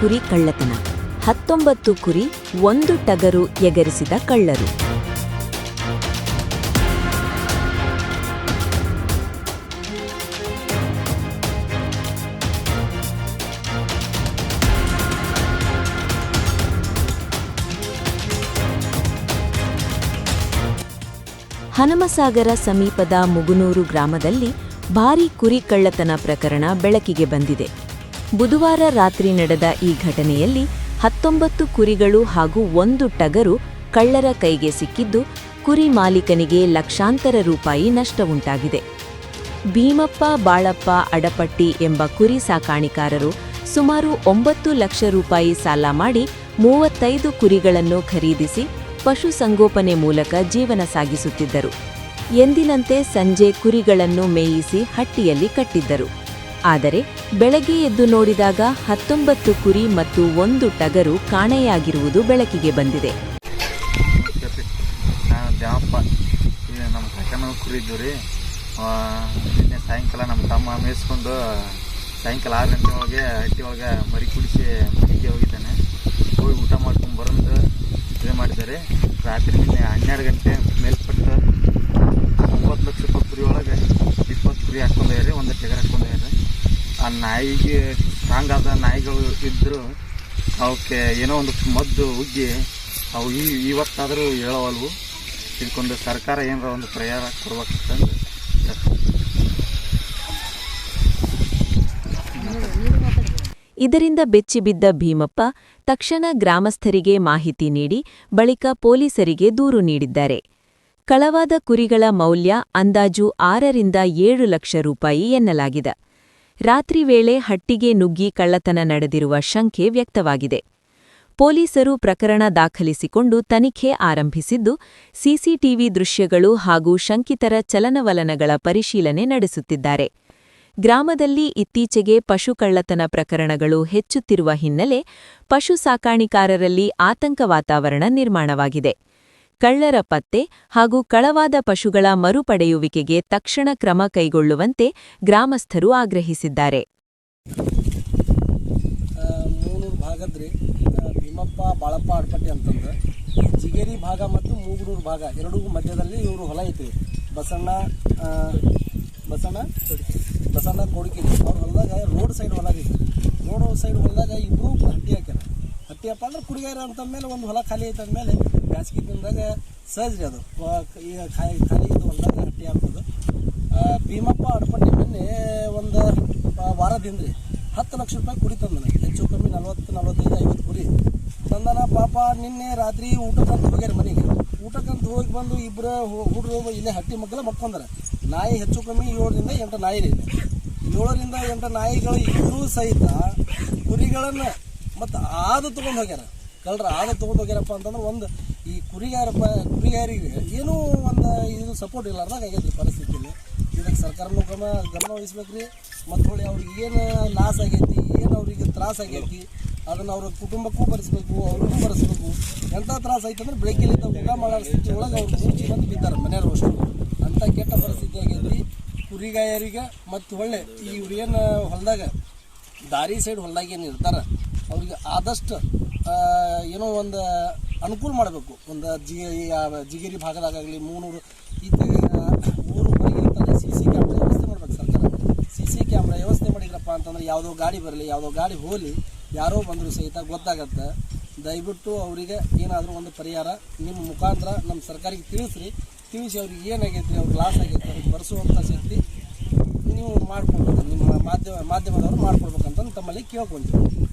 ಕುರಿ ಕಳ್ಳತನ, 19 ಕುರಿ, 1 ಟಗರು ಎಗರಿಸಿದ ಕಳ್ಳರು. ಹನಮಸಾಗರ ಸಮೀಪದ ಮುಗುನೂರು ಗ್ರಾಮದಲ್ಲಿ ಭಾರೀ ಕುರಿ ಕಳ್ಳತನ ಪ್ರಕರಣ ಬೆಳಕಿಗೆ ಬಂದಿದೆ. ಬುಧವಾರ ರಾತ್ರಿ ನಡೆದ ಈ ಘಟನೆಯಲ್ಲಿ 19 ಕುರಿಗಳು ಹಾಗೂ 1 ಟಗರು ಕಳ್ಳರ ಕೈಗೆ ಸಿಕ್ಕಿದ್ದು, ಕುರಿ ಮಾಲೀಕನಿಗೆ ಲಕ್ಷಾಂತರ ರೂಪಾಯಿ ನಷ್ಟವುಂಟಾಗಿದೆ. ಭೀಮಪ್ಪ ಬಾಳಪ್ಪ ಅಡಪಟ್ಟಿ ಎಂಬ ಕುರಿ ಸಾಕಾಣಿಕಾರರು ಸುಮಾರು 9 ಲಕ್ಷ ರೂಪಾಯಿ ಸಾಲ ಮಾಡಿ 35 ಕುರಿಗಳನ್ನು ಖರೀದಿಸಿ ಪಶುಸಂಗೋಪನೆ ಮೂಲಕ ಜೀವನ ಸಾಗಿಸುತ್ತಿದ್ದರು. ಎಂದಿನಂತೆ ಸಂಜೆ ಕುರಿಗಳನ್ನು ಮೇಯಿಸಿ ಹಟ್ಟಿಯಲ್ಲಿ ಕಟ್ಟಿದ್ದರು. ಆದರೆ ಬೆಳಗ್ಗೆ ಎದ್ದು ನೋಡಿದಾಗ 19 ಕುರಿ ಮತ್ತು 1 ಟಗರು ಕಾಣೆಯಾಗಿರುವುದು ಬೆಳಕಿಗೆ ಬಂದಿದೆ. ನಮ್ಮ ಕಾಕನ ಕುರಿದ್ದು ರೀ, ನಿನ್ನೆ ಸಾಯಂಕಾಲ ನಮ್ಮ ತಮ್ಮ ಮೇಯಿಸ್ಕೊಂಡು ಸಾಯಂಕಾಲ 6 ಗಂಟೆ ಒಳಗೆ ಹಟ್ಟಿ ಒಳಗೆ ಮರಿ ಕುಡಿಸಿ ಮನೆಗೆ ಹೋಗಿದ್ದಾನೆ. ಹೋಗಿ ಊಟ ಮಾಡ್ಕೊಂಡು ಬರೋದು ಇದೇ ಮಾಡಿದ್ದಾರೆ. ರಾತ್ರಿ ನಿನ್ನೆ 12 ಗಂಟೆ ಮೇಲ್ಪಟ್ಟು 9 ಲಕ್ಷ ರೂಪಾಯಿ ಕುರಿ ಒಳಗೆ 20 ಕುರಿ ಹಾಕ್ಕೊಂಡ್ರಿ, 1 ಟಗರ್ ಹಾಕ್ಕೊಂಡ್ರಿ. ಆ ನಾಯಿಗೆ ಸ್ಟ್ರಾಂಗ್ ಆದ ನಾಯಿಗಳು ಇದ್ದರೂ ಅವಕ್ಕೆ ಏನೋ ಒಂದು ಮದ್ದು ಉಗ್ಗಿ ಅವು ಇವತ್ತಾದರೂ ಹೇಳವಲ್ವು. ಇದಕ್ಕೊಂದು ಸರ್ಕಾರ ಏನಾರ ಒಂದು ಪರಿಹಾರ ಕೊಡ್ಬೇಕಂತಂದು. ಇದರಿಂದ ಬೆಚ್ಚಿಬಿದ್ದ ಭೀಮಪ್ಪ ತಕ್ಷಣ ಗ್ರಾಮಸ್ಥರಿಗೆ ಮಾಹಿತಿ ನೀಡಿ ಬಳಿಕ ಪೊಲೀಸರಿಗೆ ದೂರು ನೀಡಿದ್ದಾರೆ. ಕಳವಾದ ಕುರಿಗಳ ಮೌಲ್ಯ ಅಂದಾಜು 6 ರಿಂದ 7 ಲಕ್ಷ ರೂಪಾಯಿ ಎನ್ನಲಾಗಿದೆ. ರಾತ್ರಿ ವೇಳೆ ಹಟ್ಟಿಗೆ ನುಗ್ಗಿ ಕಳ್ಳತನ ನಡೆದಿರುವ ಶಂಕೆ ವ್ಯಕ್ತವಾಗಿದೆ. ಪೊಲೀಸರು ಪ್ರಕರಣ ದಾಖಲಿಸಿಕೊಂಡು ತನಿಖೆ ಆರಂಭಿಸಿದ್ದು, ಸಿಸಿಟಿವಿ ದೃಶ್ಯಗಳು ಹಾಗೂ ಶಂಕಿತರ ಚಲನವಲನಗಳ ಪರಿಶೀಲನೆ ನಡೆಸುತ್ತಿದ್ದಾರೆ. ಗ್ರಾಮದಲ್ಲಿ ಇತ್ತೀಚೆಗೆ ಪಶು ಕಳ್ಳತನ ಪ್ರಕರಣಗಳು ಹೆಚ್ಚುತ್ತಿರುವ ಹಿನ್ನೆಲೆ ಪಶು ಸಾಕಾಣಿಕಾರರಲ್ಲಿ ಆತಂಕ ವಾತಾವರಣ ನಿರ್ಮಾಣವಾಗಿದೆ. ಕಳ್ಳರ ಪತ್ತೆ ಹಾಗೂ ಕಳವಾದ ಪಶುಗಳ ಮರುಪಡೆಯುವಿಕೆಗೆ ತಕ್ಷಣ ಕ್ರಮ ಕೈಗೊಳ್ಳುವಂತೆ ಗ್ರಾಮಸ್ಥರು ಆಗ್ರಹಿಸಿದ್ದಾರೆ. ಮೂನೂರು ಭಾಗದ್ರಿ ಭೀಮಪ್ಪ ಬಾಳಪ್ಪ ಅಡಪಟ್ಟಿ ಅಂತಂದ್ರೆ ಜಿಗೇರಿ ಭಾಗ ಮತ್ತು ಮೂಗನೂರು ಭಾಗ ಎರಡೂ ಮಧ್ಯದಲ್ಲಿ ಇವರು ಹೊಲ ಐತ್ರಿ. ಬಸಣ್ಣ ಕೊಡುಕಿ ಅವ್ರ ಹೊಲದಾಗ ರೋಡ್ ಸೈಡ್ ಹೊಲ ಐತಿ. ರೋಡ್ ಸೈಡ್ ಹೊಲದಾಗ ಇಬ್ಬರು ಹಟ್ಟಿ ಹಾಕ್ಯಾರ. ಹಟ್ಟಿ ಹಪ್ಪ ಅಂದ್ರೆ ಕುಡಿಗಾರ ಅಂತಂದ್ಮೇಲೆ ಒಂದು ಹೊಲ ಖಾಲಿ ಐತೆ ಅಂದಮೇಲೆ ಬ್ಯಾಸ್ಗಿ ದಿನದಾಗ ಸಹಜ ರೀ ಅದು. ಈಗ ಖಾಲಿ ಇದ್ದು ಹೊಲದಾಗ ಹಟ್ಟಿ ಹಾಕೋದು. ಭೀಮಪ್ಪ ಅಡಪಟ್ಟಿ ಮೊನ್ನೆ ಒಂದು ವಾರದಿಂದ ರೀ 10 ಲಕ್ಷ ರೂಪಾಯಿ ಕುರಿ ತಂದ ನನಗೆ. ಹೆಚ್ಚು ಕಮ್ಮಿ 40, 45, 50 ಕುರಿ ತಂದನ. ಪಾಪ ನಿನ್ನೆ ರಾತ್ರಿ ಊಟಕ್ಕಂತ ಹೋಗ್ಯಾರ ಮನೆಗೆ. ಊಟಕ್ಕಂತ ಹೋಗಿ ಬಂದು ಇಬ್ಬರು ಹುಡುಗರು ಇಲ್ಲೇ ಹಟ್ಟಿ ಮಕ್ಕಳ ಮಕ್ಕೊಂಡ್ರೆ ನಾಯಿ ಹೆಚ್ಚು ಕಮ್ಮಿ 7 ರಿಂದ 8 ನಾಯಿ ಇದೆ. 7 ರಿಂದ 8 ನಾಯಿಗಳು ಇಬ್ಬರೂ ಸಹಿತ ಕುರಿಗಳನ್ನು ಮತ್ತು ಆದು ತೊಗೊಂಡು ಹೋಗ್ಯಾರ. ಕಳ್ಳರ ಆದು ತೊಗೊಂಡು ಹೋಗ್ಯಾರಪ್ಪ ಅಂತಂದ್ರೆ ಒಂದು ಈ ಕುರಿಗಾರಿಗೆ ಏನೂ ಒಂದು ಇದು ಸಪೋರ್ಟ್ ಇಲ್ಲಾರ್ದಾಗ ಆಗೈತಿ ಪರಿಸ್ಥಿತಿಯಲ್ಲಿ. ಇದಕ್ಕೆ ಸರ್ಕಾರನೂ ಗಮನ ವಹಿಸ್ಬೇಕು ರೀ. ಮತ್ತು ಹೊಳ್ಳಿ ಅವ್ರಿಗೆ ಏನು ಲಾಸ್ ಆಗೈತಿ, ಏನು ಅವ್ರಿಗೆ ತ್ರಾಸ ಆಗೈತಿ ಅದನ್ನು ಅವ್ರ ಕುಟುಂಬಕ್ಕೂ ಭರಿಸ್ಬೇಕು, ಅವ್ರಿಗೂ ಭರಿಸ್ಬೇಕು. ಎಂಥ ತ್ರಾಸ ಐತೆ ಅಂದ್ರೆ ಬೆಳಗ್ಗೆಲಿಂದ ಊಟ ಮಾಡೋ ಸ್ಥಿತಿ ಒಳಗೆ ಅವ್ರು ಮುಂಚೆ ಬಂದು ಬಿದ್ದಾರೆ ಮನೆಯವ್ರ ಅಷ್ಟು. ಅಂಥ ಕೆಟ್ಟ ಪರಿಸ್ಥಿತಿ ಆಗೈತಿ ಕುರಿಗಾಯರಿಗೆ. ಮತ್ತು ಒಳ್ಳೆ ಇವ್ರೇನು ಹೊಲದಾಗ ದಾರಿ ಸೈಡ್ ಹೊಲದಾಗ ಏನು ಇರ್ತಾರೆ ಅವ್ರಿಗೆ ಆದಷ್ಟು ಏನೋ ಒಂದು ಅನುಕೂಲ ಮಾಡಬೇಕು. ಒಂದು ಜಿಗೇರಿ ಭಾಗದಾಗಲಿ ಮೂನೂರು ಊರು ಹೊರಗೆ ಇರ್ತಾರೆ CC ಕ್ಯಾಮ್ರಾ ವ್ಯವಸ್ಥೆ ಮಾಡ್ಬೇಕು ಸರ್ಕಾರ. CC ಕ್ಯಾಮ್ರಾ ವ್ಯವಸ್ಥೆ ಮಾಡಿದ್ರಪ್ಪ ಅಂತಂದ್ರೆ ಯಾವುದೋ ಗಾಡಿ ಬರಲಿ, ಯಾವುದೋ ಗಾಡಿ ಹೋಗಲಿ, ಯಾರೋ ಬಂದರೂ ಸಹಿತ ಗೊತ್ತಾಗತ್ತೆ. ದಯವಿಟ್ಟು ಅವರಿಗೆ ಏನಾದರೂ ಒಂದು ಪರಿಹಾರ ನಿಮ್ಮ ಮುಖಾಂತರ ನಮ್ಮ ಸರ್ಕಾರಕ್ಕೆ ತಿಳಿಸಿ ಅವ್ರಿಗೆ ಏನಾಗೈತಿ, ಅವ್ರಿಗೆ ಲಾಸ್ ಆಗೈತೆ, ಅವ್ರಿಗೆ ಬರೆಸುವಂಥ ಶಕ್ತಿ ನೀವು ಮಾಡಿಕೊಡ್ಬೇಕು. ನಿಮ್ಮ ಮಾಧ್ಯಮದವರು ಮಾಡಿಕೊಡ್ಬೇಕಂತ ತಮ್ಮಲ್ಲಿ ಕೇಳ್ಕೊಂತೀವಿ.